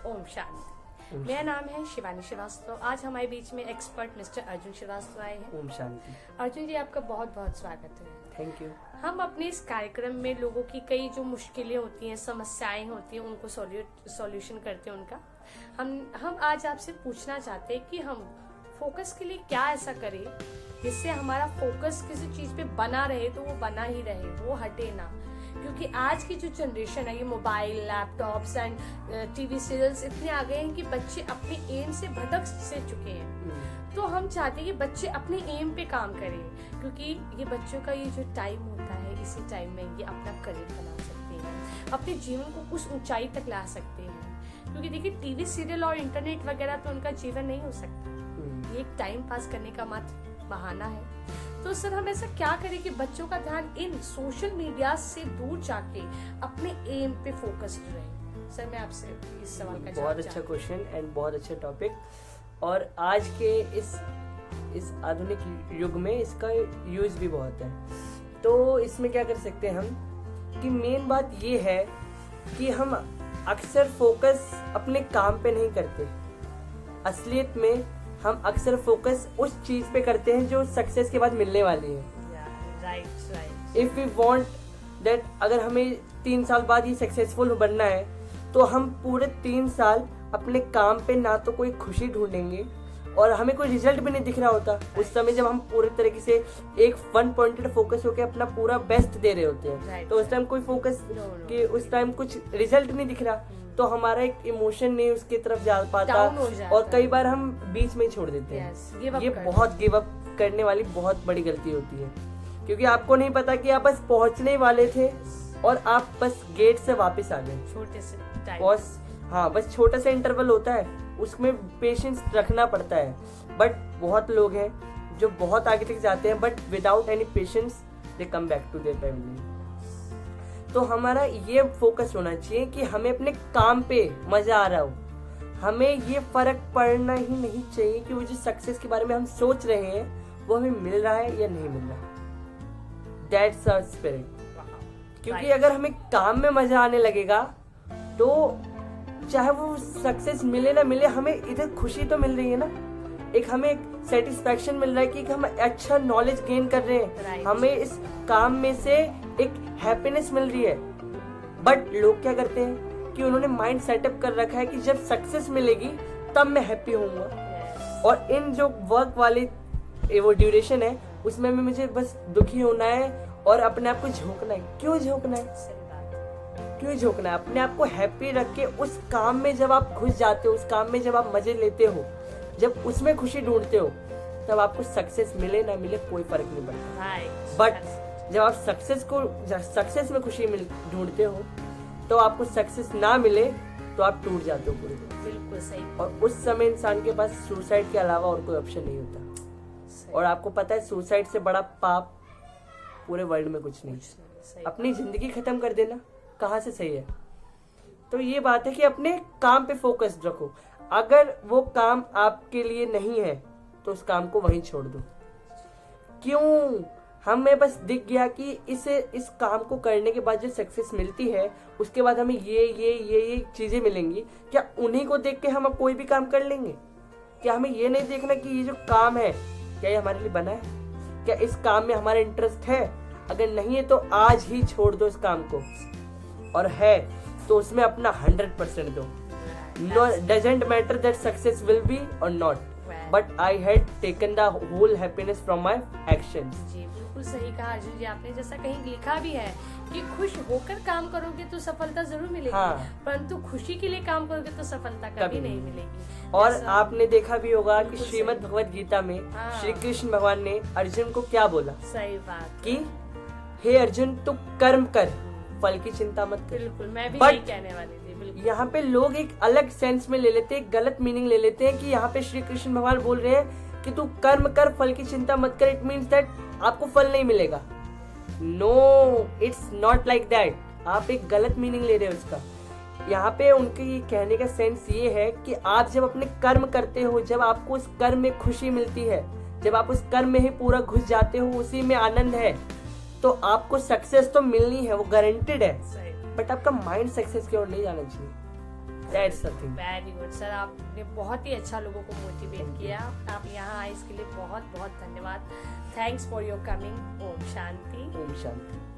ओम शांति। मेरा नाम है शिवानी श्रीवास्तव। आज हमारे बीच में एक्सपर्ट मिस्टर अर्जुन श्रीवास्तव आए हैं। ओम शांति। अर्जुन जी, आपका बहुत बहुत स्वागत है। Thank you. हम अपने इस कार्यक्रम में लोगों की कई जो मुश्किलें होती हैं, समस्याएं होती हैं, उनको सॉल्यूशन करते हैं उनका। हम आज आपसे पूछना चाहते हैं कि हम फोकस के लिए क्या ऐसा करें जिससे हमारा फोकस किसी चीज पे बना रहे, तो वो बना ही रहे, वो हटे ना। क्योंकि आज की जो जनरेशन है, ये mobile, laptops and TV serials इतने आ गए हैं कि बच्चे अपने एम से भटक से चुके हैं। तो हम चाहते हैं कि बच्चे अपने एम पे काम करें, क्योंकि ये बच्चों का ये जो टाइम होता है, इसी टाइम में ये अपना करियर बना सकते हैं, अपने जीवन को उस ऊंचाई तक ला सकते हैं। क्योंकि देखिए, टीवी सीरियल और इंटरनेट वगैरह पे उनका जीवन नहीं हो सकता। ये एक टाइम पास करने का मात्र बहाना है। तो सर, हम ऐसा क्या करें कि बच्चों का ध्यान इन सोशल मीडिया से दूर जाके अपने एम पे फोकस्ड रहे? सर, मैं आपसे इस सवाल का बहुत अच्छा क्वेश्चन एंड बहुत अच्छा टॉपिक। और आज के इस आधुनिक युग में इसका यूज भी बहुत है। तो इसमें क्या कर सकते हैं हम कि मेन बात ये है कि हम अक्सर फोकस अपने काम पे नहीं करते। असलियत में हम अक्सर फोकस उस चीज पे करते हैं जो सक्सेस के बाद मिलने वाली है। Right. If we want that, अगर हमें 3 साल बाद ही सक्सेसफुल बनना है, तो हम पूरे 3 साल अपने काम पे ना तो कोई खुशी ढूंढेंगे और हमें कोई रिजल्ट भी नहीं दिख रहा होता उस समय, जब हम पूरे तरीके से एक वन पॉइंटेड फोकस होकर अपना पूरा बेस्ट दे रहे होते हैं। तो उस टाइम कोई फोकस कि उस टाइम कुछ रिजल्ट नहीं दिख रहा, तो हमारा एक इमोशन नहीं उसकी तरफ जा पाता और कई बार हम बीच में ही छोड़ देते हैं। ये बहुत गिव अप करने वाली बहुत बड़ी गलती होती है, क्योंकि आपको नहीं पता कि आप बस पहुंचने वाले थे और आप बस गेट से वापस आ गए। छोटे से बस छोटा सा इंटरवल होता है, उसमें पेशेंस रखना पड़ता है। बट बहुत लोग हैं जो बहुत आगे तक जाते हैं, but without any patience they come back to their family. तो हमारा ये फोकस होना चाहिए कि हमें अपने काम पे मजा आ रहा हो। हमें ये फर्क पड़ना ही नहीं चाहिए कि वो जो सक्सेस के बारे में हम सोच रहे हैं वो हमें मिल रहा है या नहीं मिल रहा। That's our spirit. क्योंकि अगर हमें काम में मजा आने लगेगा, तो चाहे वो सक्सेस मिले ना मिले, हमें इधर खुशी तो मिल रही है ना। एक हमें एक सेटिस्फैक्शन मिल रहा है कि हम अच्छा नॉलेज गेन कर रहे हैं। हमें इस काम में से एक हैप्पीनेस मिल रही है। बट लोग क्या करते हैं कि उन्होंने माइंड सेटअप कर रखा है कि जब सक्सेस मिलेगी तब मैं हैप्पी होऊंगा। और इन जो वर्क वाली वो ड्यूरेशन है, उसमें भी मुझे बस दुखी होना है और अपने आप को झोंकना है। क्यों झोंकना है? अपने आप को हैप्पी रख के उस काम में जब आप घुस जाते हो, उस काम में जब आप मजे लेते हो, जब उसमें खुशी ढूंढते हो, तब आपको सक्सेस मिले ना मिले कोई फर्क नहीं पड़ता। बट जब आप सक्सेस में खुशी ढूंढते हो, तो आपको सक्सेस ना मिले तो आप टूट जाते हो पूरे। बिल्कुल सही। और उस समय इंसान के पास सुसाइड के अलावा और कोई ऑप्शन नहीं होता। और आपको पता है, सुसाइड से बड़ा पाप पूरे वर्ल्ड में कुछ नहीं। अपनी जिंदगी खत्म कर देना कहाँ से सही है? तो ये बात है कि अपने काम पे फोकस रखो। अगर वो काम आपके लिए नहीं है तो उस काम को वहीं छोड़ दो। क्यों? हमें बस दिख गया कि इस काम को करने के बाद जो सक्सेस मिलती है, उसके बाद हमें ये चीजें मिलेंगी। क्या उन्हीं को देख के हम कोई भी काम कर लेंगे? क्या हमें ये नहीं देखना कि ये जो काम है, क्या ये हमारे लिए बना है? क्या इस काम में हमारा इंटरेस्ट है? अगर नहीं है तो आज ही छोड़ दो इस काम को, और है तो उसमें अपना 100% दो। No, doesn't matter that success will be or not, but I had taken the whole happiness from my actions. जी, बिल्कुल सही कहा अर्जुन जी आपने। जैसा कहीं लिखा भी है कि खुश होकर काम करोगे तो सफलता जरूर मिलेगी, परंतु खुशी के लिए काम करोगे तो सफलता कभी नहीं मिलेगी। और आपने देखा भी होगा कि श्रीमद् भगवद गीता में श्री कृष्ण भगवान ने अर्जुन को क्या बोला? सही बात कि हे अर्जुन, तू कर्म कर, फल की चिंता मत कर। बिल्कुल, मैं भी यही कहने वाली थी। यहाँ पे लोग एक अलग सेंस में ले लेते हैं, गलत मीनिंग ले लेते हैं कि यहाँ पे श्री कृष्ण भगवान बोल रहे हैं कि तू कर्म कर, फल की चिंता मत कर। इट मीन्स दैट आपको फल नहीं मिलेगा। No, it's not like that. आप एक गलत मीनिंग ले रहे हो उसका। यहाँ पे उनके ये कहने का सेंस ये है कि आप जब अपने कर्म करते हो, जब आपको उस कर्म में खुशी मिलती है, जब आप उस कर्म में ही पूरा घुस जाते हो, उसी में आनंद है, तो आपको सक्सेस तो मिलनी है, वो गारंटेड है। बट आपका माइंड सक्सेस की ओर नहीं जाना चाहिए। That's the thing. Very good sir, आपने बहुत ही अच्छा लोगों को मोटिवेट किया। आप यहाँ आए इसके लिए बहुत बहुत धन्यवाद। Thanks for your coming. ओम शांति। ओम शांति।